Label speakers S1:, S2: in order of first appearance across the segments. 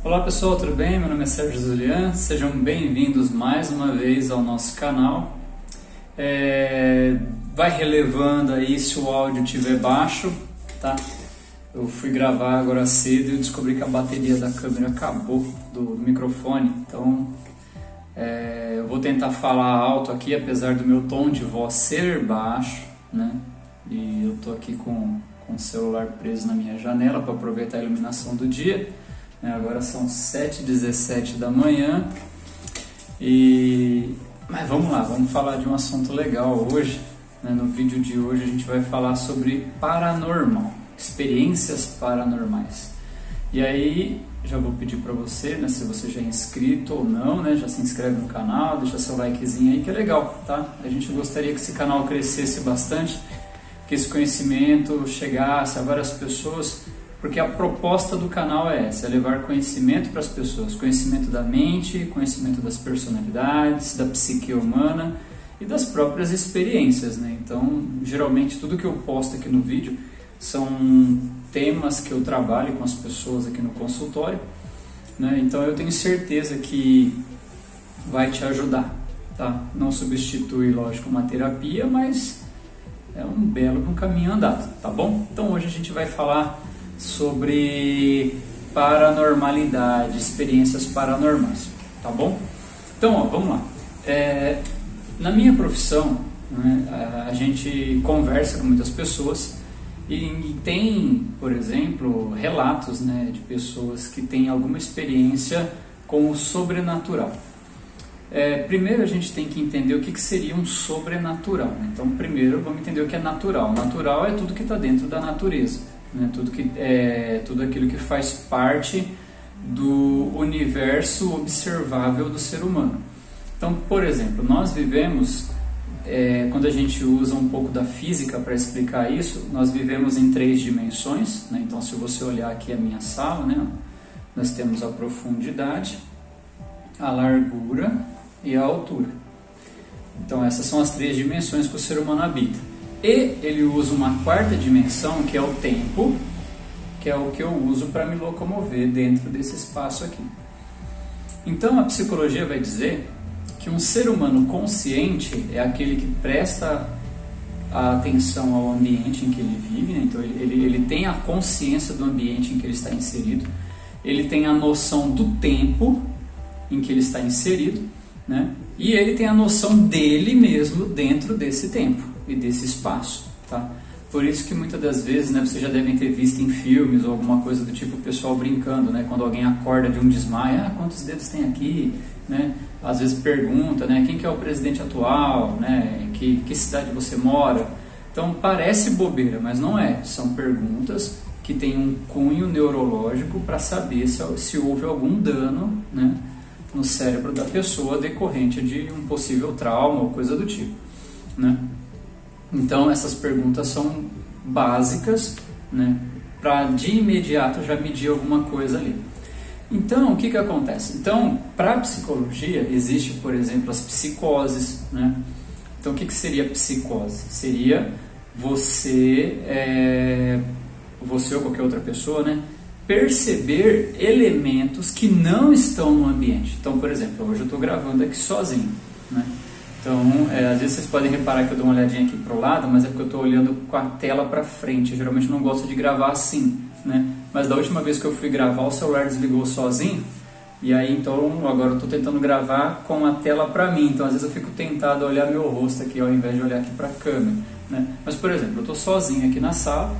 S1: Olá pessoal, tudo bem? Meu nome é Sérgio Zulian, sejam bem-vindos mais uma vez ao nosso canal. Vai relevando aí se o áudio estiver baixo, tá? Eu fui gravar agora cedo e descobri que a bateria da câmera acabou do microfone, então eu vou tentar falar alto aqui, apesar do meu tom de voz ser baixo, né? E eu tô aqui com o celular preso na minha janela para aproveitar a iluminação do dia. Agora são 7h17 da manhã mas vamos lá, vamos falar de um assunto legal hoje, né? No vídeo de hoje a gente vai falar sobre paranormal, experiências paranormais. E aí já vou pedir para você, né, se você já é inscrito ou não, né, já se inscreve no canal, deixa seu likezinho aí que é legal, tá? A gente gostaria que esse canal crescesse bastante, que esse conhecimento chegasse a várias pessoas, porque a proposta do canal é essa, é levar conhecimento para as pessoas, conhecimento da mente, conhecimento das personalidades, da psique humana e das próprias experiências, né? Então, geralmente tudo que eu posto aqui no vídeo são temas que eu trabalho com as pessoas aqui no consultório, né? Então eu tenho certeza que vai te ajudar, tá? Não substitui, lógico, uma terapia, mas é um belo caminho andado, tá bom? Então hoje a gente vai falar sobre paranormalidade, experiências paranormais, tá bom? Então, ó, vamos lá. Na minha profissão, né, a gente conversa com muitas pessoas e tem, por exemplo, relatos, né, de pessoas que têm alguma experiência com o sobrenatural. Primeiro a gente tem que entender o que seria um sobrenatural, né? Então, primeiro vamos entender o que é natural. Natural é tudo que está dentro da natureza, né? Tudo aquilo que faz parte do universo observável do ser humano. Então, por exemplo, nós vivemos, quando a gente usa um pouco da física para explicar isso, nós vivemos em 3 dimensões, né? Então, se você olhar aqui a minha sala, né, nós temos a profundidade, a largura e a altura. Então, essas são as 3 dimensões que o ser humano habita. E ele usa uma 4ª dimensão, que é o tempo, que é o que eu uso para me locomover dentro desse espaço aqui. Então a psicologia vai dizer que um ser humano consciente é aquele que presta atenção ao ambiente em que ele vive, né? Então ele tem a consciência do ambiente em que ele está inserido, ele tem a noção do tempo em que ele está inserido, né? E ele tem a noção dele mesmo dentro desse tempo e desse espaço, tá? Por isso que muitas das vezes, né, vocês já devem ter visto em filmes ou alguma coisa do tipo, o pessoal brincando, né, quando alguém acorda de um desmaio, quantos dedos tem aqui, né? Às vezes pergunta, né, quem que é o presidente atual, né, que cidade você mora. Então parece bobeira, mas não é. São perguntas que têm um cunho neurológico para saber se houve algum dano, né, no cérebro da pessoa decorrente de um possível trauma ou coisa do tipo, né? Então essas perguntas são básicas, né, para de imediato já medir alguma coisa ali. Então o que acontece? Então, para a psicologia existe, por exemplo, as psicoses, né? Então o que seria psicose? Seria você ou qualquer outra pessoa, né, perceber elementos que não estão no ambiente. Então, por exemplo, hoje eu estou gravando aqui sozinho, né? Então, às vezes vocês podem reparar que eu dou uma olhadinha aqui para o lado, mas é porque eu estou olhando com a tela para frente. Eu geralmente não gosto de gravar assim, né? Mas da última vez que eu fui gravar, o celular desligou sozinho. E aí, então, agora eu estou tentando gravar com a tela para mim. Então, às vezes eu fico tentado a olhar meu rosto aqui, ao invés de olhar aqui para a câmera, né? Mas, por exemplo, eu estou sozinho aqui na sala,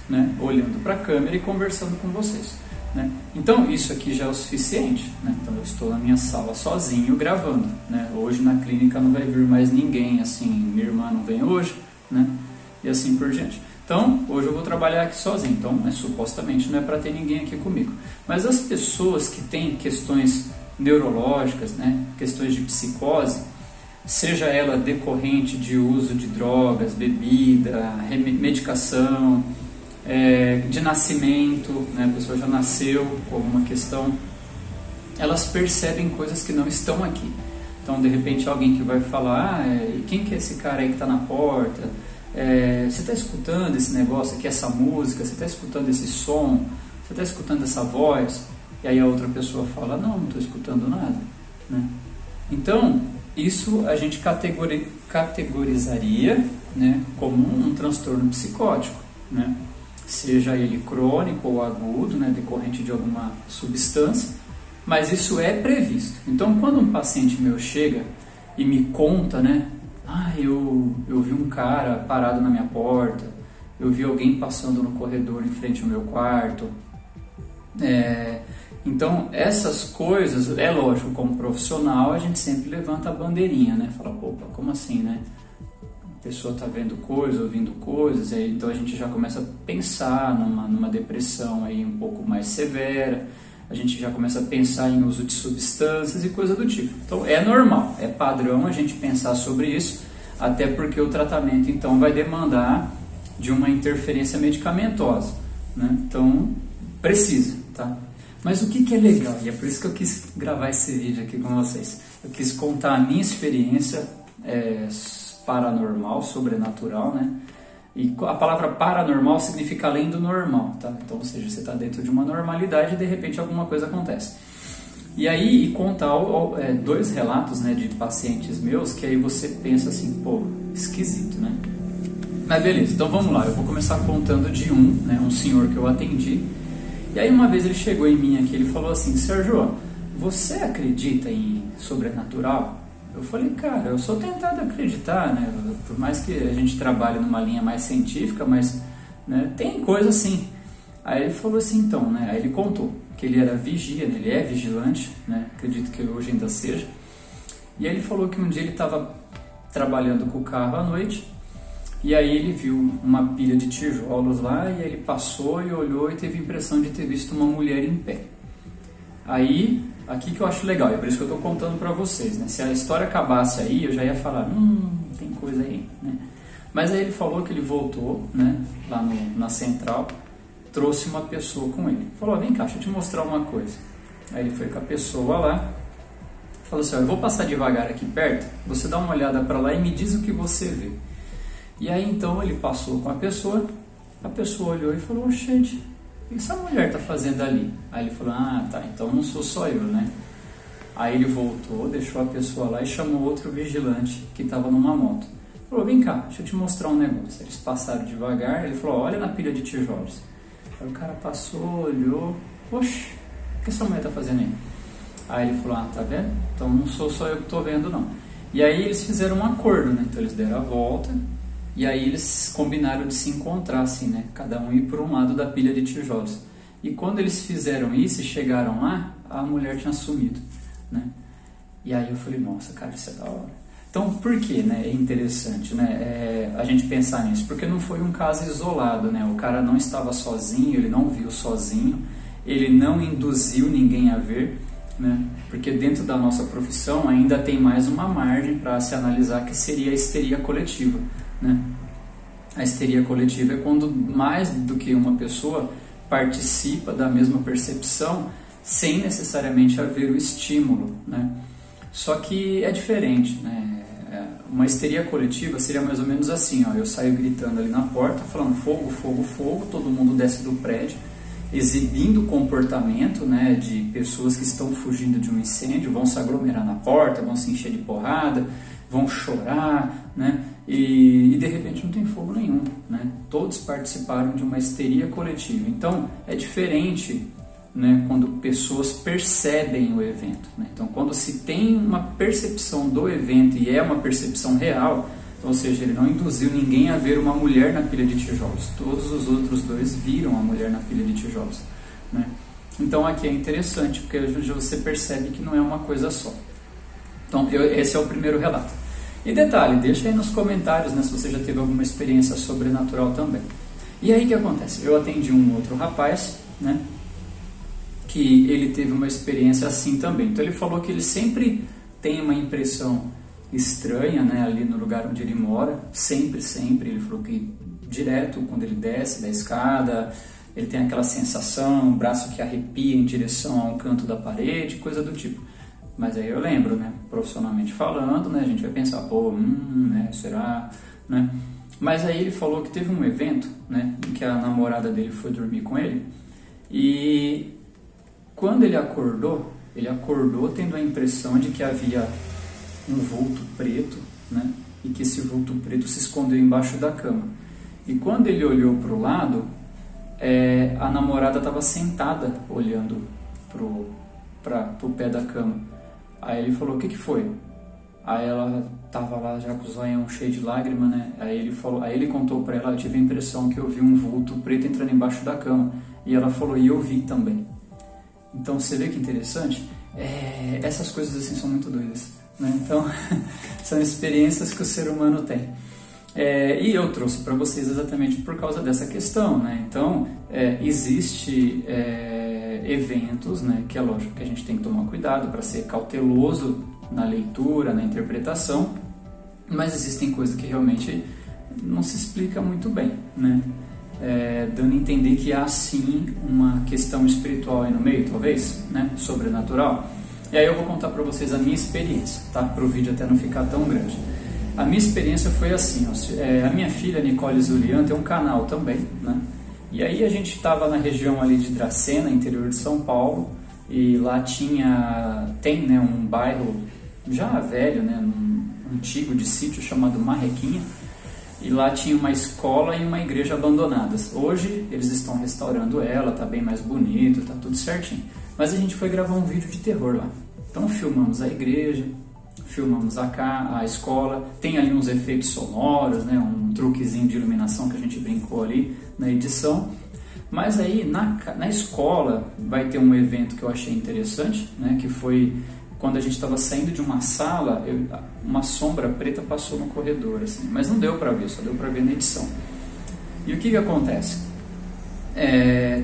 S1: né, olhando para a câmera e conversando com vocês, né? Então isso aqui já é o suficiente, né? Então eu estou na minha sala sozinho gravando, né? Hoje na clínica não vai vir mais ninguém, assim, minha irmã não vem hoje, né? E assim por diante. Então hoje eu vou trabalhar aqui sozinho, então, né, supostamente não é para ter ninguém aqui comigo. Mas as pessoas que têm questões neurológicas, né, questões de psicose, seja ela decorrente de uso de drogas, bebida, medicação, de nascimento, né, a pessoa já nasceu com alguma questão, elas percebem coisas que não estão aqui. Então, de repente, alguém que vai falar, quem que é esse cara aí que está na porta? Você está escutando esse negócio aqui, essa música? Você está escutando esse som? Você está escutando essa voz? E aí a outra pessoa fala, não estou escutando nada, né? Então, isso a gente categorizaria, né, como um transtorno psicótico, né? Seja ele crônico ou agudo, né, decorrente de alguma substância, mas isso é previsto. Então, quando um paciente meu chega e me conta, né, eu vi um cara parado na minha porta, eu vi alguém passando no corredor em frente ao meu quarto. Então, essas coisas, é lógico, como profissional, a gente sempre levanta a bandeirinha, né? Fala, opa, como assim, né? A pessoa está vendo coisas, ouvindo coisas, aí, então a gente já começa a pensar numa depressão aí um pouco mais severa, a gente já começa a pensar em uso de substâncias e coisa do tipo. Então, é normal, é padrão a gente pensar sobre isso, até porque o tratamento, então, vai demandar de uma interferência medicamentosa, né? Então, precisa, tá? Mas o que é legal, e é por isso que eu quis gravar esse vídeo aqui com vocês. Eu quis contar a minha experiência paranormal, sobrenatural, né? E a palavra paranormal significa além do normal, tá? Então, ou seja, você está dentro de uma normalidade e de repente alguma coisa acontece. E aí, contar 2 relatos, né, de pacientes meus, que aí você pensa assim, pô, esquisito, né? Mas beleza, então vamos lá, eu vou começar contando de um senhor que eu atendi. E aí uma vez ele chegou em mim aqui, ele falou assim, Sérgio, você acredita em sobrenatural? Eu falei, cara, eu sou tentado a acreditar, né? Por mais que a gente trabalhe numa linha mais científica, mas, né, tem coisa assim. Aí ele falou assim, então, né? Aí ele contou que ele era vigia, né? Ele é vigilante, né? Acredito que hoje ainda seja. E aí ele falou que um dia ele estava trabalhando com o carro à noite, e aí ele viu uma pilha de tijolos lá, e aí ele passou e olhou e teve a impressão de ter visto uma mulher em pé. Aí, aqui que eu acho legal, é por isso que eu estou contando para vocês, né? Se a história acabasse aí, eu já ia falar, tem coisa aí, né? Mas aí ele falou que ele voltou, né, lá na central, trouxe uma pessoa com ele. Falou, vem cá, deixa eu te mostrar uma coisa. Aí ele foi com a pessoa lá, falou assim, eu vou passar devagar aqui perto, você dá uma olhada para lá e me diz o que você vê. E aí então ele passou com a pessoa olhou e falou, gente, o que essa mulher está fazendo ali? Aí ele falou, tá, então não sou só eu, né? Aí ele voltou, deixou a pessoa lá e chamou outro vigilante que estava numa moto. Falou, vem cá, deixa eu te mostrar um negócio. Eles passaram devagar, ele falou, olha na pilha de tijolos. Aí o cara passou, olhou, oxe, o que essa mulher está fazendo aí? Aí ele falou, tá vendo? Então não sou só eu que estou vendo, não. E aí eles fizeram um acordo, né? Então eles deram a volta, e aí eles combinaram de se encontrar, assim, né? Cada um ir por um lado da pilha de tijolos. E quando eles fizeram isso e chegaram lá, a mulher tinha sumido, né? E aí eu falei, nossa, cara, isso é da hora. Então, por que, né, é interessante, né, a gente pensar nisso? Porque não foi um caso isolado, né? O cara não estava sozinho, ele não viu sozinho, ele não induziu ninguém a ver, né? Porque dentro da nossa profissão ainda tem mais uma margem para se analisar, que seria a histeria coletiva, né? A histeria coletiva é quando mais do que uma pessoa participa da mesma percepção sem necessariamente haver o estímulo, né? Só que é diferente, né? Uma histeria coletiva seria mais ou menos assim, ó, eu saio gritando ali na porta, falando fogo, fogo, fogo, todo mundo desce do prédio, exibindo comportamento, né, de pessoas que estão fugindo de um incêndio, vão se aglomerar na porta, vão se encher de porrada, vão chorar, né, e de repente não tem fogo nenhum, né? Todos participaram de uma histeria coletiva. Então é diferente, né, quando pessoas percebem o evento, né? Então quando se tem uma percepção do evento e é uma percepção real, ou seja, ele não induziu ninguém a ver uma mulher na pilha de tijolos, todos os outros dois viram a mulher na pilha de tijolos, né? Então aqui é interessante, porque você percebe que não é uma coisa só. Então esse é o primeiro relato. E detalhe, deixa aí nos comentários, né, se você já teve alguma experiência sobrenatural também. E aí o que acontece? Eu atendi um outro rapaz, né, que ele teve uma experiência assim também. Então ele falou que ele sempre tem uma impressão estranha, né, ali no lugar onde ele mora, sempre, ele falou que direto quando ele desce da escada, ele tem aquela sensação, o braço que arrepia em direção a um canto da parede, coisa do tipo. Mas aí eu lembro, né, profissionalmente falando, né, a gente vai pensar, pô, né, será, né? Mas aí ele falou que teve um evento, né, em que a namorada dele foi dormir com ele, e Quando ele acordou tendo a impressão de que havia um vulto preto, né? E que esse vulto preto se escondeu embaixo da cama. E quando ele olhou para o lado, a namorada estava sentada olhando para o pé da cama. Aí ele falou: o que foi? Aí ela estava lá já com o zoião cheio de lágrima, né? Aí ele contou para ela: eu tive a impressão que eu vi um vulto preto entrando embaixo da cama. E ela falou: e eu vi também. Então você vê que interessante? Essas coisas assim são muito doidas, né? Então são experiências que o ser humano tem. E eu trouxe para vocês exatamente por causa dessa questão, né? Então existe eventos, né, que é lógico que a gente tem que tomar cuidado para ser cauteloso na leitura, na interpretação, mas existem coisas que realmente não se explica muito bem, né? Dando a entender que há sim uma questão espiritual aí no meio, talvez, né? Sobrenatural. E aí eu vou contar para vocês a minha experiência, tá? Para o vídeo até não ficar tão grande. A minha experiência foi assim, ó, a minha filha Nicole Zulian tem um canal também, né? E aí a gente estava na região ali de Dracena, interior de São Paulo, e lá tem, né, um bairro já velho, né, um antigo de sítio chamado Marrequinha, e lá tinha uma escola e uma igreja abandonadas. Hoje eles estão restaurando ela, tá bem mais bonito, tá tudo certinho. Mas a gente foi gravar um vídeo de terror lá. Então filmamos a igreja, filmamos a escola, tem ali uns efeitos sonoros, né, um truquezinho de iluminação que a gente brincou ali na edição. Mas aí na escola vai ter um evento que eu achei interessante, né, que foi quando a gente estava saindo de uma sala, uma sombra preta passou no corredor, assim, mas não deu para ver, só deu para ver na edição. E o que acontece?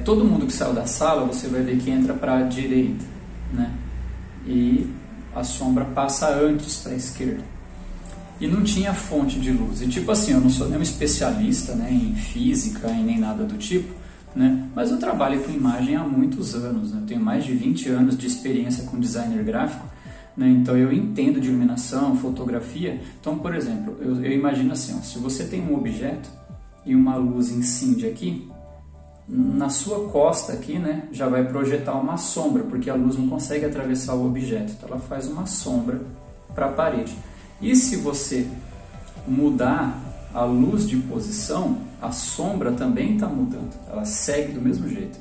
S1: Todo mundo que saiu da sala, você vai ver que entra para a direita, né? E a sombra passa antes para a esquerda. E não tinha fonte de luz. E tipo assim, eu não sou nenhum especialista, né, em física e nem nada do tipo, né? Mas eu trabalho com imagem há muitos anos, né? Eu tenho mais de 20 anos de experiência com designer gráfico, né? Então eu entendo de iluminação, fotografia. Então, por exemplo, eu imagino assim, ó, se você tem um objeto e uma luz incide aqui, na sua costa aqui, né, já vai projetar uma sombra, porque a luz não consegue atravessar o objeto, então ela faz uma sombra para a parede. E se você mudar a luz de posição, a sombra também está mudando, ela segue do mesmo jeito.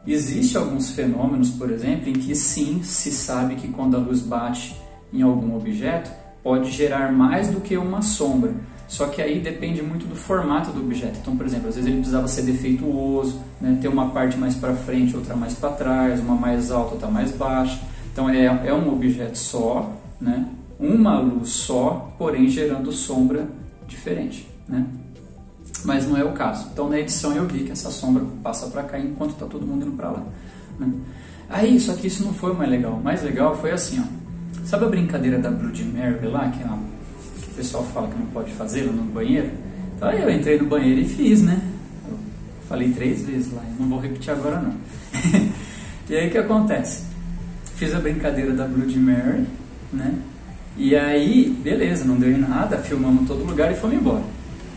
S1: Existem alguns fenômenos, por exemplo, em que sim, se sabe que quando a luz bate em algum objeto, pode gerar mais do que uma sombra. Só que aí depende muito do formato do objeto. Então, por exemplo, às vezes ele precisava ser defeituoso, né? Ter uma parte mais para frente, outra mais para trás, uma mais alta, outra mais baixa. Então é um objeto só, né? Uma luz só, porém gerando sombra diferente, né? Mas não é o caso. Então na edição eu vi que essa sombra passa para cá enquanto está todo mundo indo para lá, né? Aí, só que isso não foi o mais legal. O mais legal foi assim, ó. Sabe a brincadeira da Bloody Mary lá, que o pessoal fala que não pode fazer lá no banheiro? Então aí eu entrei no banheiro e fiz, né? Eu falei 3 vezes lá, não vou repetir agora não. E aí o que acontece? Fiz a brincadeira da Bloody Mary, né? E aí, beleza, não deu em nada, filmamos todo lugar e fomos embora.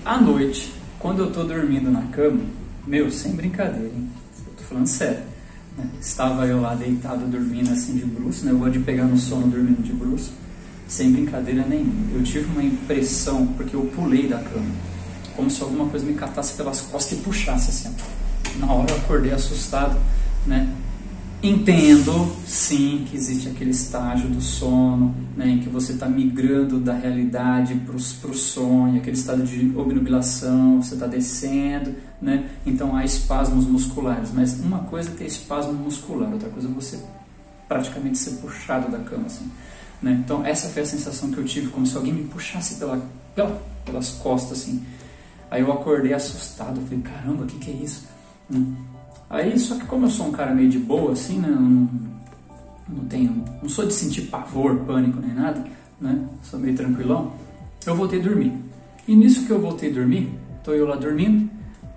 S1: À noite, quando eu tô dormindo na cama, meu, sem brincadeira, hein? Eu tô falando sério, né? Estava eu lá deitado dormindo assim de bruços, né? Eu gosto de pegar no sono dormindo de bruços, sem brincadeira nenhuma. Eu tive uma impressão, porque eu pulei da cama, como se alguma coisa me catasse pelas costas e puxasse assim. Na hora eu acordei assustado, né? Entendo, sim, que existe aquele estágio do sono, né, em que você está migrando da realidade para o sonho, aquele estado de obnubilação, você está descendo, né, então há espasmos musculares, mas uma coisa é ter espasmo muscular, outra coisa é você praticamente ser puxado da cama, assim, né? Então essa foi a sensação que eu tive, como se alguém me puxasse pelas costas, assim. Aí eu acordei assustado, falei, caramba, o que é isso? Aí, só que como eu sou um cara meio de boa, assim, né, não sou de sentir pavor, pânico, nem nada, né, sou meio tranquilão, eu voltei a dormir. E nisso que eu voltei a dormir, tô eu lá dormindo,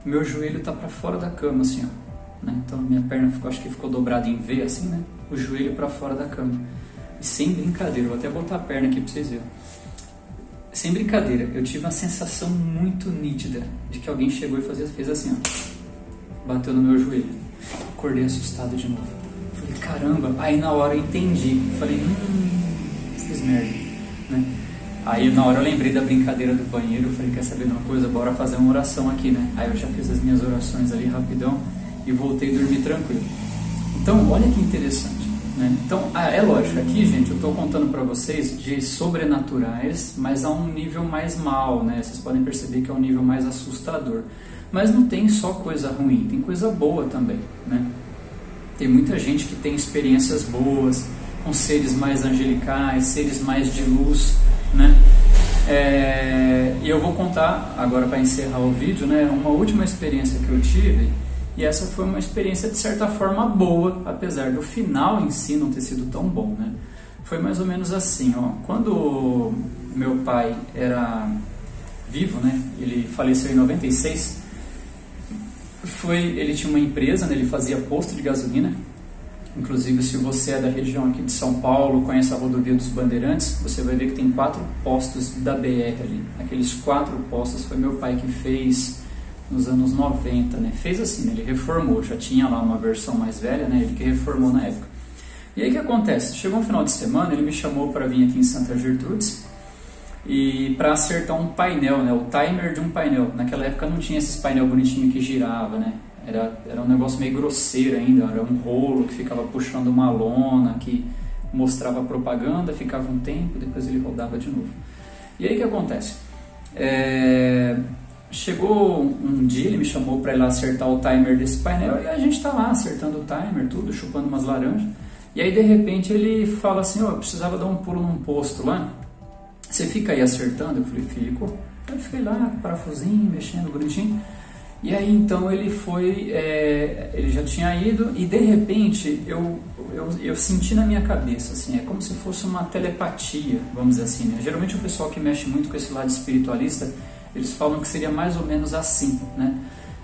S1: meu joelho tá pra fora da cama, assim, ó, né, então minha perna ficou dobrada em V, assim, né, o joelho pra fora da cama. E sem brincadeira, vou até botar a perna aqui pra vocês verem. Sem brincadeira, eu tive uma sensação muito nítida de que alguém chegou e fez assim, ó. Bateu no meu joelho. Acordei assustado de novo. Falei, caramba, aí na hora eu entendi, falei, fiz merda, né? Aí na hora eu lembrei da brincadeira do banheiro, eu falei, quer saber de uma coisa, bora fazer uma oração aqui, né? Aí eu já fiz as minhas orações ali rapidão e voltei a dormir tranquilo. Então, olha que interessante, né? Então, é lógico, aqui, gente, eu estou contando para vocês de sobrenaturais, mas a um nível mais mal, né? Vocês podem perceber que é um nível mais assustador. Mas não tem só coisa ruim, tem coisa boa também, né? Tem muita gente que tem experiências boas, com seres mais angelicais, seres mais de luz, né? E eu vou contar, agora para encerrar o vídeo, né, uma última experiência que eu tive, e essa foi uma experiência de certa forma boa, apesar do final em si não ter sido tão bom, né? Foi mais ou menos assim, ó, quando meu pai era vivo, né, ele faleceu em 96, ele tinha uma empresa, né, ele fazia posto de gasolina. Inclusive, se você é da região aqui de São Paulo, conhece a rodovia dos Bandeirantes, você vai ver que tem 4 postos da BR ali. Aqueles 4 postos foi meu pai que fez nos anos 90, né? Fez assim, né? Ele reformou, já tinha lá uma versão mais velha, né? Ele que reformou na época. E aí o que acontece? Chegou um final de semana, ele me chamou para vir aqui em Santa Gertrudes e para acertar um painel, né? O timer de um painel. Naquela época não tinha esses painel bonitinho que girava, né? Era um negócio meio grosseiro ainda, era um rolo que ficava puxando uma lona, que mostrava propaganda, ficava um tempo, depois ele rodava de novo. E aí o que acontece? Chegou um dia, ele me chamou para ir lá acertar o timer desse painel, e a gente está lá acertando o timer, tudo, chupando umas laranjas. E aí de repente ele fala assim, eu precisava dar um pulo num posto lá, você fica aí acertando? Eu falei, fico. Eu fiquei lá, parafusinho, mexendo, bonitinho. E aí então ele foi, ele já tinha ido e de repente eu senti na minha cabeça, assim, é como se fosse uma telepatia, vamos dizer assim, né? Geralmente o pessoal que mexe muito com esse lado espiritualista, eles falam que seria mais ou menos assim, né?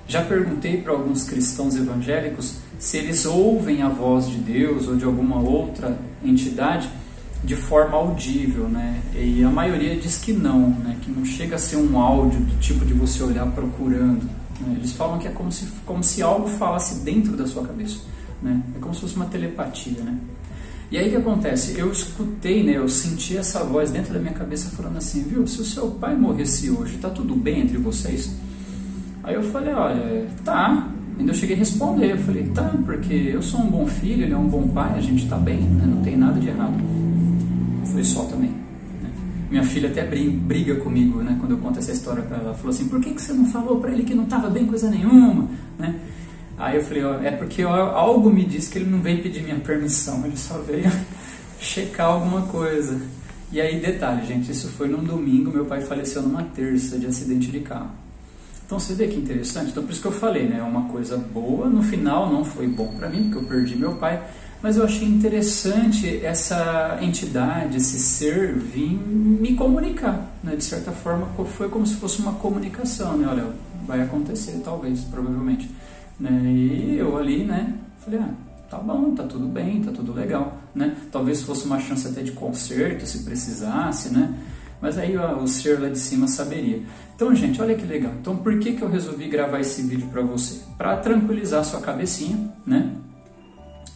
S1: Já perguntei para alguns cristãos evangélicos se eles ouvem a voz de Deus ou de alguma outra entidade de forma audível, né? E a maioria diz que não, né? Que não chega a ser um áudio do tipo de você olhar procurando. Eles falam que é como se algo falasse dentro da sua cabeça, né? É como se fosse uma telepatia, né? E aí o que acontece? Eu escutei, né? Eu senti essa voz dentro da minha cabeça falando assim, viu? Se o seu pai morresse hoje, tá tudo bem entre vocês? Aí eu falei, olha, tá. Ainda eu cheguei a responder, eu falei, tá, porque eu sou um bom filho, ele é um bom pai, a gente tá bem, né? Não tem nada de errado. Foi só também. Minha filha até briga comigo, né, quando eu conto essa história para ela. Ela falou assim, por que você não falou para ele que não estava bem coisa nenhuma? Né? Aí eu falei, é porque algo me disse que ele não veio pedir minha permissão, ele só veio checar alguma coisa. E aí, detalhe, gente, isso foi num domingo, meu pai faleceu numa terça de acidente de carro. Então você vê que interessante, então por isso que eu falei, né, é uma coisa boa, no final não foi bom para mim, porque eu perdi meu pai, mas eu achei interessante essa entidade, esse ser vir me comunicar, né? De certa forma foi como se fosse uma comunicação, né? Olha, vai acontecer talvez, provavelmente, né? E eu ali, né, falei, tá bom, tá tudo bem, tá tudo legal, né? Talvez fosse uma chance até de conserto, se precisasse, né? Mas aí o ser lá de cima saberia. Então, gente, olha que legal. Então, por que eu resolvi gravar esse vídeo para você? Para tranquilizar a sua cabecinha, né?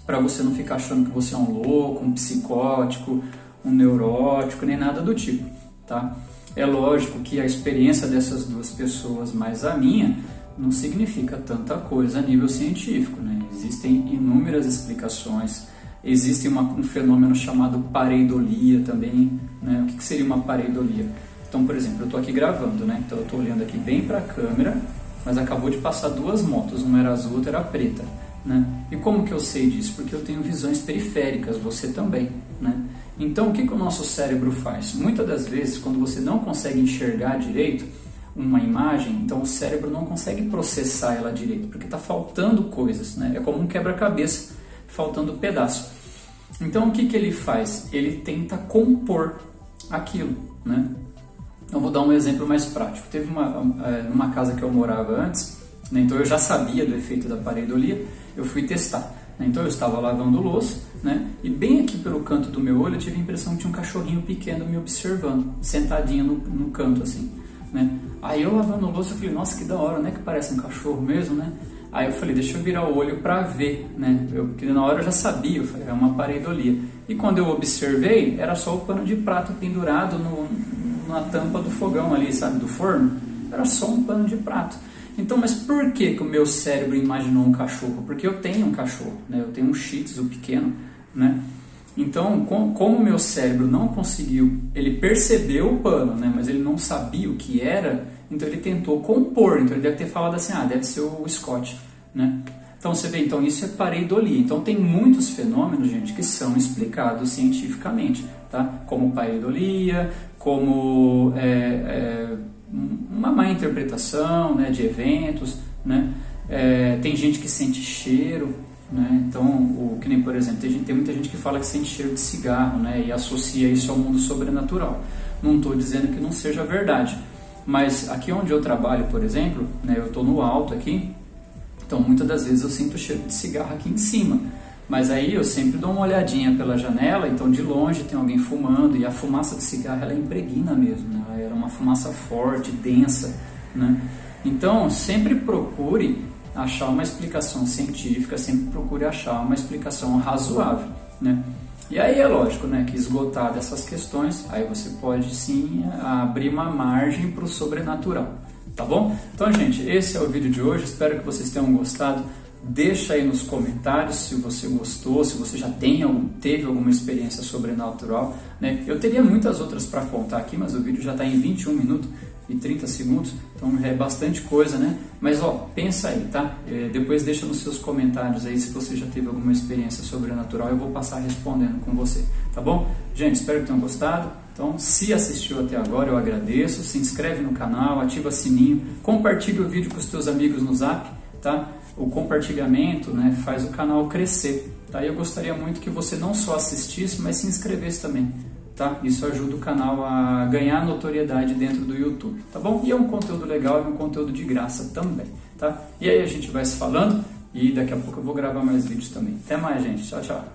S1: Para você não ficar achando que você é um louco, um psicótico, um neurótico, nem nada do tipo, tá? É lógico que a experiência dessas duas pessoas mais a minha não significa tanta coisa a nível científico, né? Existem inúmeras explicações, existe um fenômeno chamado pareidolia também, né? O que seria uma pareidolia? Então, por exemplo, eu estou aqui gravando, né? Então eu estou olhando aqui bem para a câmera, mas acabou de passar 2 motos, uma era azul, outra era preta. Né? E como que eu sei disso? Porque eu tenho visões periféricas, você também, né? Então o que o nosso cérebro faz? Muitas das vezes, quando você não consegue enxergar direito uma imagem, então o cérebro não consegue processar ela direito, porque está faltando coisas, né? É como um quebra-cabeça, faltando pedaço. Então o que ele faz? Ele tenta compor aquilo, né? Eu vou dar um exemplo mais prático. Teve uma casa que eu morava antes, né? Então eu já sabia do efeito da pareidolia, eu fui testar. Né? Então eu estava lavando louça, né? E bem aqui pelo canto do meu olho eu tive a impressão que tinha um cachorrinho pequeno me observando, sentadinho no canto assim, né? Aí eu lavando louça eu falei, nossa, que da hora, né? Que parece um cachorro mesmo, né? Aí eu falei, deixa eu virar o olho para ver, né? Porque na hora eu já sabia, eu falei, é uma pareidolia. E quando eu observei, era só o pano de prato pendurado na tampa do fogão ali, sabe, do forno. Era só um pano de prato. Então, mas por que o meu cérebro imaginou um cachorro? Porque eu tenho um cachorro, né? Eu tenho um Shih Tzu pequeno, né? Então, como o meu cérebro não conseguiu, ele percebeu o pano, né? Mas ele não sabia o que era, então ele tentou compor. Então ele deve ter falado assim, deve ser o Scott, né? Então você vê, então isso é pareidolia. Então tem muitos fenômenos, gente, que são explicados cientificamente, tá? Como pareidolia, como uma má interpretação, né, de eventos, né? Tem gente que sente cheiro, né? Então, que nem, por exemplo, tem muita gente que fala que sente cheiro de cigarro, né, e associa isso ao mundo sobrenatural. Não estou dizendo que não seja verdade, mas aqui onde eu trabalho, por exemplo, né, eu estou no alto aqui, então muitas das vezes eu sinto cheiro de cigarro aqui em cima, mas aí eu sempre dou uma olhadinha pela janela, então de longe tem alguém fumando, e a fumaça de cigarro ela impregna mesmo, né? Ela era uma fumaça forte, densa, né? Então sempre procure achar uma explicação científica, sempre procure achar uma explicação razoável, né? E aí é lógico, né, que esgotar dessas questões, aí você pode sim abrir uma margem para o sobrenatural, tá bom? Então, gente, esse é o vídeo de hoje, espero que vocês tenham gostado. Deixa aí nos comentários se você gostou, se você já teve alguma experiência sobrenatural, né? Eu teria muitas outras para contar aqui, mas o vídeo já está em 21 minutos e 30 segundos, então é bastante coisa, né? Mas ó, pensa aí, tá? Depois deixa nos seus comentários aí se você já teve alguma experiência sobrenatural, eu vou passar respondendo com você, tá bom? Gente, espero que tenham gostado. Então, se assistiu até agora, eu agradeço. Se inscreve no canal, ativa o sininho, compartilha o vídeo com os teus amigos no Zap, tá? O compartilhamento, né, faz o canal crescer, tá? E eu gostaria muito que você não só assistisse, mas se inscrevesse também, tá? Isso ajuda o canal a ganhar notoriedade dentro do YouTube, tá bom? E é um conteúdo legal e um conteúdo de graça também, tá? E aí a gente vai se falando e daqui a pouco eu vou gravar mais vídeos também. Até mais, gente. Tchau, tchau.